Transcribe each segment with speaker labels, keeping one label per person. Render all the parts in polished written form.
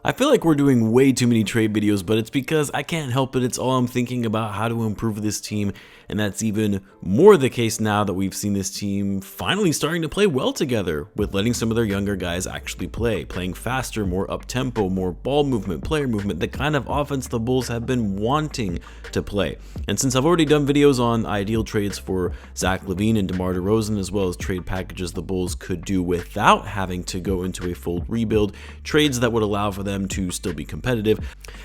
Speaker 1: I feel like we're doing way too many trade videos, but it's because I can't help it. It's all I'm thinking about how to improve this team, and that's even more the case now that we've seen this team finally starting to play well together, with letting some of their younger guys actually playing faster, more up-tempo, more ball movement, player movement, the kind of offense the Bulls have been wanting to play. And since I've already done videos on ideal trades for Zach Lavine and DeMar DeRozan, as well as trade packages the Bulls could do without having to go into a full rebuild, trades that would allow for them to still be competitive,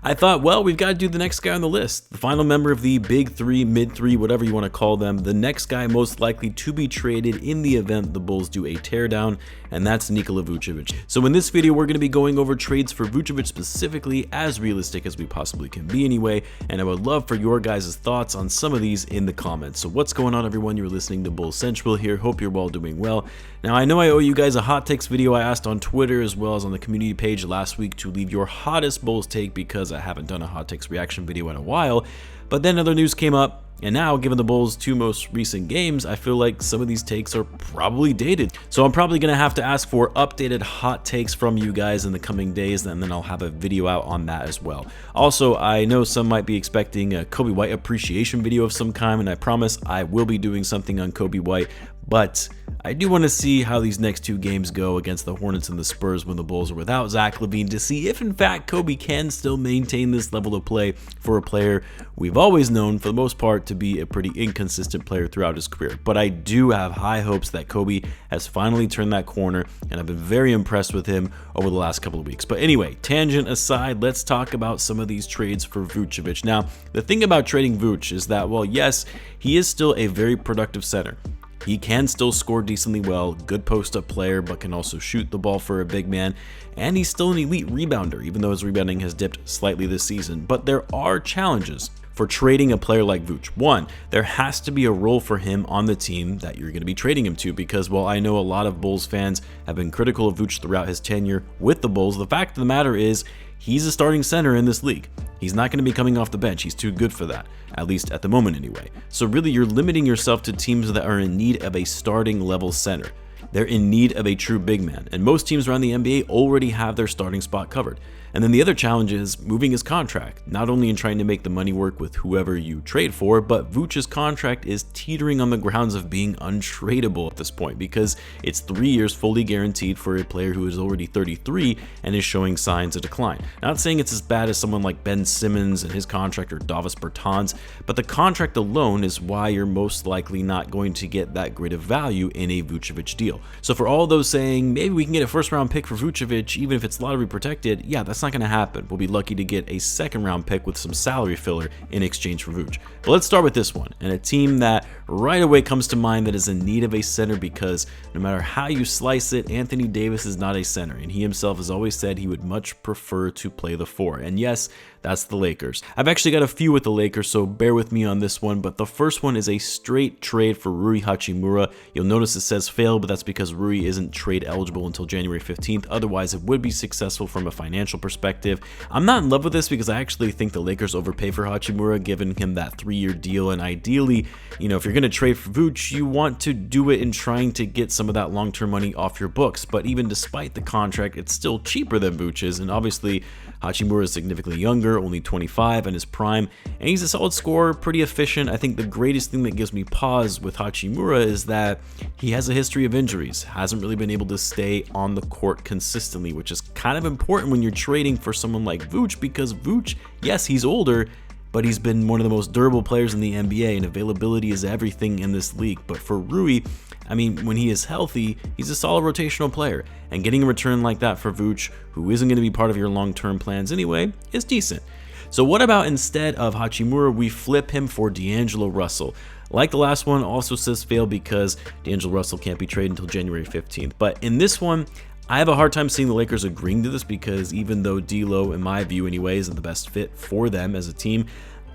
Speaker 1: I thought, well, we've got to do the next guy on the list, the final member of the big three, mid three, whatever you want to call them, the next guy most likely to be traded in the event the Bulls do a teardown, and that's Nikola Vucevic. So in this video, we're going to be going over trades for Vucevic specifically, as realistic as we possibly can be anyway, and I would love for your guys' thoughts on some of these in the comments. So what's going on, everyone? You're listening to Bulls Central here. Hope you're all doing well. Now, I know I owe you guys a hot takes video I asked on Twitter as well as on the community page last week to leave your hottest Bulls take, because I haven't done a hot takes reaction video in a while, but then other news came up. And now, given the Bulls' two most recent games, I feel like some of these takes are probably dated. So I'm probably going to have to ask for updated hot takes from you guys in the coming days, and then I'll have a video out on that as well. Also, I know some might be expecting a Coby White appreciation video of some kind, and I promise I will be doing something on Coby White, but I do want to see how these next two games go against the Hornets and the Spurs when the Bulls are without Zach Lavine, to see if in fact Coby can still maintain this level of play for a player we've always known for the most part to be a pretty inconsistent player throughout his career. But I do have high hopes that Coby has finally turned that corner, and I've been very impressed with him over the last couple of weeks. But anyway, tangent aside, let's talk about some of these trades for Vucevic. Now, the thing about trading Vooch is that, well, yes, he is still a very productive center. He can still score decently well, good post-up player, but can also shoot the ball for a big man, and he's still an elite rebounder, even though his rebounding has dipped slightly this season. But there are challenges for trading a player like Vooch. One, there has to be a role for him on the team that you're going to be trading him to, because while I know a lot of Bulls fans have been critical of Vooch throughout his tenure with the Bulls, the fact of the matter is he's a starting center in this league. He's not going to be coming off the bench. He's too good for that, at least at the moment anyway. So really, you're limiting yourself to teams that are in need of a starting level center. They're in need of a true big man, and most teams around the NBA already have their starting spot covered. And then the other challenge is moving his contract, not only in trying to make the money work with whoever you trade for, but Vooch's contract is teetering on the grounds of being untradeable at this point, because it's 3 years fully guaranteed for a player who is already 33 and is showing signs of decline. Not saying it's as bad as someone like Ben Simmons and his contract, or Davis Bertans, but the contract alone is why you're most likely not going to get that great of value in a Vucevic deal. So for all those saying, maybe we can get a first-round pick for Vucevic even if it's lottery protected, yeah, that's not going to happen. We'll be lucky to get a second-round pick with some salary filler in exchange for Vooch. But let's start with this one, and a team that right away comes to mind that is in need of a center, because no matter how you slice it, Anthony Davis is not a center, and he himself has always said he would much prefer to play the four. And yes, that's the Lakers. I've actually got a few with the Lakers, so bear with me on this one, but the first one is a straight trade for Rui Hachimura. You'll notice it says fail, but that's because Rui isn't trade eligible until January 15th. Otherwise, it would be successful from a financial perspective. I'm not in love with this because I actually think the Lakers overpay for Hachimura, giving him that 3-year deal, and ideally, if you're going to trade for Vooch, you want to do it in trying to get some of that long-term money off your books. But even despite the contract, it's still cheaper than Vooch's, and obviously Hachimura is significantly younger, only 25 in his prime, and he's a solid scorer, pretty efficient. I think the greatest thing that gives me pause with Hachimura is that he has a history of injuries, hasn't really been able to stay on the court consistently, which is kind of important when you're trading for someone like Vooch, because Vooch, yes, he's older, but he's been one of the most durable players in the NBA, and availability is everything in this league. But for Rui, I mean, when he is healthy, he's a solid rotational player, and getting a return like that for Vooch, who isn't going to be part of your long-term plans anyway, is decent. So what about instead of Hachimura, we flip him for D'Angelo Russell? Like the last one, also says fail because D'Angelo Russell can't be traded until January 15th. But in this one, I have a hard time seeing the Lakers agreeing to this, because even though D'Lo, in my view anyway, isn't the best fit for them as a team,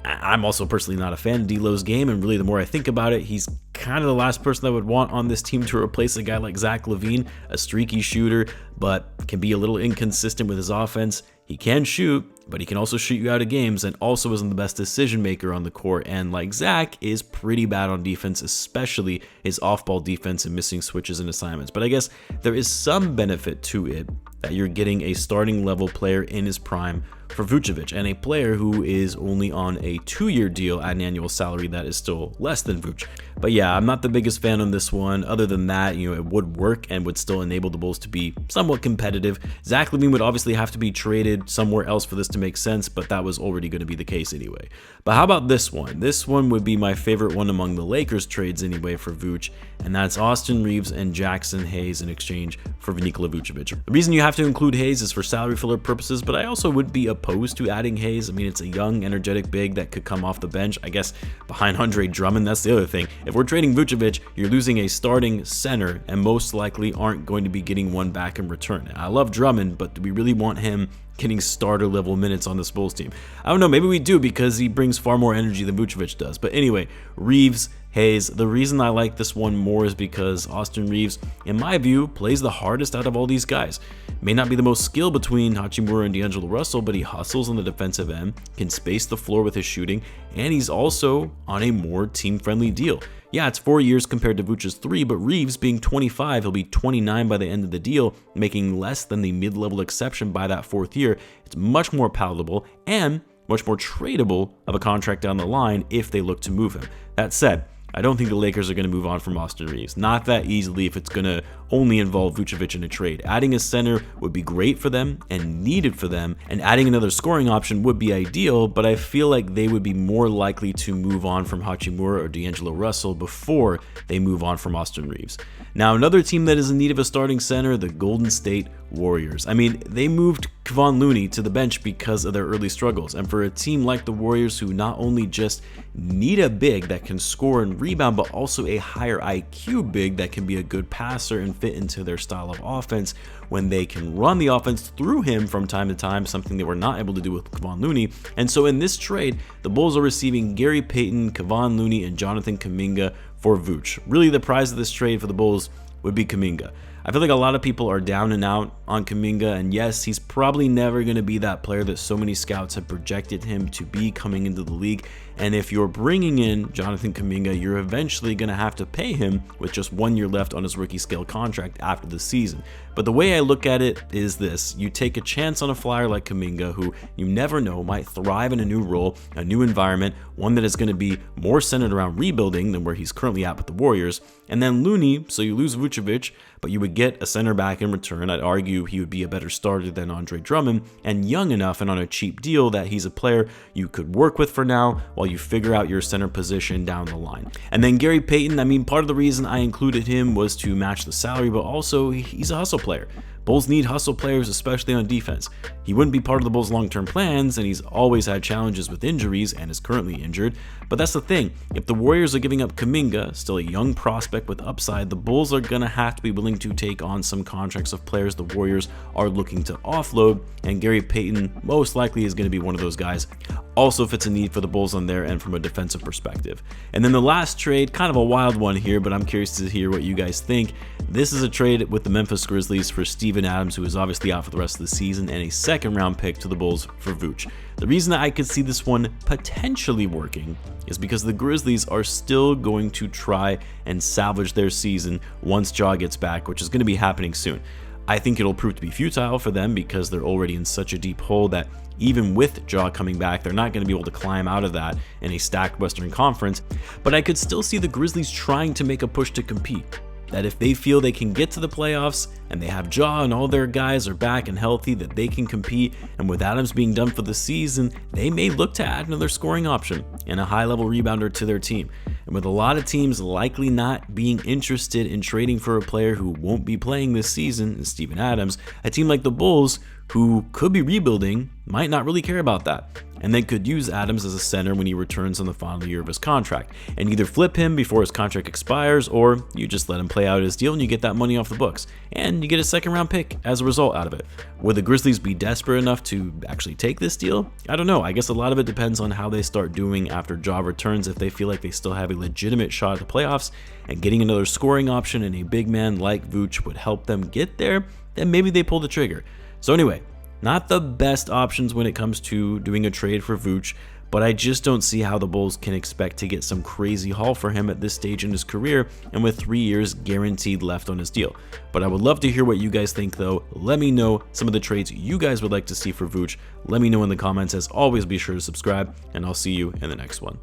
Speaker 1: I'm also personally not a fan of D'Lo's game, and really the more I think about it, he's kind of the last person I would want on this team to replace a guy like Zach Lavine, a streaky shooter, but can be a little inconsistent with his offense. He can shoot, but he can also shoot you out of games, and also isn't the best decision maker on the court, and like Zach, is pretty bad on defense, especially his off-ball defense and missing switches and assignments. But I guess there is some benefit to it, that you're getting a starting level player in his prime for Vucevic, and a player who is only on a 2-year deal at an annual salary that is still less than Vooch. But yeah, I'm not the biggest fan on this one. Other than that, it would work and would still enable the Bulls to be somewhat competitive. Zach Lavine would obviously have to be traded somewhere else for this to make sense, but that was already going to be the case anyway. But how about this one? This one would be my favorite one among the Lakers trades anyway for Vooch, and that's Austin Reeves and Jackson Hayes in exchange for Nikola Vucevic. The reason you have to include Hayes is for salary filler purposes, but I also would be opposed to adding Hayes. I mean, it's a young, energetic big that could come off the bench, I guess, behind Andre Drummond. That's the other thing. If we're trading Vucevic, you're losing a starting center and most likely aren't going to be getting one back in return. I love Drummond, but do we really want him getting starter level minutes on this Bulls team? I don't know, maybe we do because he brings far more energy than Vucevic does. But anyway, Reeves, Hayes, the reason I like this one more is because Austin Reeves, in my view, plays the hardest out of all these guys. May not be the most skilled between Hachimura and D'Angelo Russell, but he hustles on the defensive end, can space the floor with his shooting, and he's also on a more team-friendly deal. Yeah, it's 4 years compared to Vooch's 3, but Reeves, being 25, he'll be 29 by the end of the deal, making less than the mid-level exception by that 4th year. It's much more palatable and much more tradable of a contract down the line if they look to move him. That said, I don't think the Lakers are going to move on from Austin Reeves. Not that easily if it's going to only involve Vucevic in a trade. Adding a center would be great for them and needed for them, and adding another scoring option would be ideal, but I feel like they would be more likely to move on from Hachimura or D'Angelo Russell before they move on from Austin Reeves. Now, another team that is in need of a starting center, the Golden State Warriors. I mean, they moved Kevon Looney to the bench because of their early struggles, and for a team like the Warriors who not only just need a big that can score and rebound, but also a higher IQ big that can be a good passer and fit into their style of offense when they can run the offense through him from time to time, something they were not able to do with Kevon Looney. And so in this trade, the Bulls are receiving Gary Payton, Kevon Looney, and Jonathan Kuminga for Vooch. Really, the prize of this trade for the Bulls would be Kuminga. I feel like a lot of people are down and out on Kuminga, and yes, he's probably never going to be that player that so many scouts have projected him to be coming into the league. And if you're bringing in Jonathan Kuminga, you're eventually going to have to pay him with just 1 year left on his rookie scale contract after the season. But the way I look at it is this: you take a chance on a flyer like Kuminga, who you never know might thrive in a new role, a new environment, one that is going to be more centered around rebuilding than where he's currently at with the Warriors. And then Looney, so you lose Vucevic, but you would get a center back in return. I'd argue he would be a better starter than Andre Drummond, and young enough and on a cheap deal that he's a player you could work with for now while you figure out your center position down the line. And then Gary Payton, I mean, part of the reason I included him was to match the salary, but also he's a hustle player. Bulls need hustle players, especially on defense. He wouldn't be part of the Bulls' long-term plans, and he's always had challenges with injuries and is currently injured. But that's the thing. If the Warriors are giving up Kuminga, still a young prospect with upside, the Bulls are going to have to be willing to take on some contracts of players the Warriors are looking to offload, and Gary Payton most likely is going to be one of those guys. Also fits a need for the Bulls on their end from a defensive perspective. And then the last trade, kind of a wild one here, but I'm curious to hear what you guys think. This is a trade with the Memphis Grizzlies for Steven Adams, who is obviously out for the rest of the season, and a second-round pick to the Bulls for Vooch. The reason that I could see this one potentially working is because the Grizzlies are still going to try and salvage their season once Ja gets back, which is going to be happening soon. I think it'll prove to be futile for them because they're already in such a deep hole that even with Ja coming back, they're not going to be able to climb out of that in a stacked Western Conference. But I could still see the Grizzlies trying to make a push to compete. That if they feel they can get to the playoffs and they have Ja and all their guys are back and healthy, that they can compete, and with Adams being done for the season, they may look to add another scoring option and a high-level rebounder to their team. And with a lot of teams likely not being interested in trading for a player who won't be playing this season, Steven Adams, a team like the Bulls, who could be rebuilding, might not really care about that, and they could use Adams as a center when he returns in the final year of his contract, and either flip him before his contract expires, or you just let him play out his deal and you get that money off the books, and you get a second-round pick as a result out of it. Would the Grizzlies be desperate enough to actually take this deal? I don't know. I guess a lot of it depends on how they start doing after Ja returns. If they feel like they still have a legitimate shot at the playoffs, and getting another scoring option and a big man like Vooch would help them get there, then maybe they pull the trigger. So anyway, not the best options when it comes to doing a trade for Vooch, but I just don't see how the Bulls can expect to get some crazy haul for him at this stage in his career and with 3 years guaranteed left on his deal. But I would love to hear what you guys think though. Let me know some of the trades you guys would like to see for Vooch. Let me know in the comments. As always, be sure to subscribe, and I'll see you in the next one.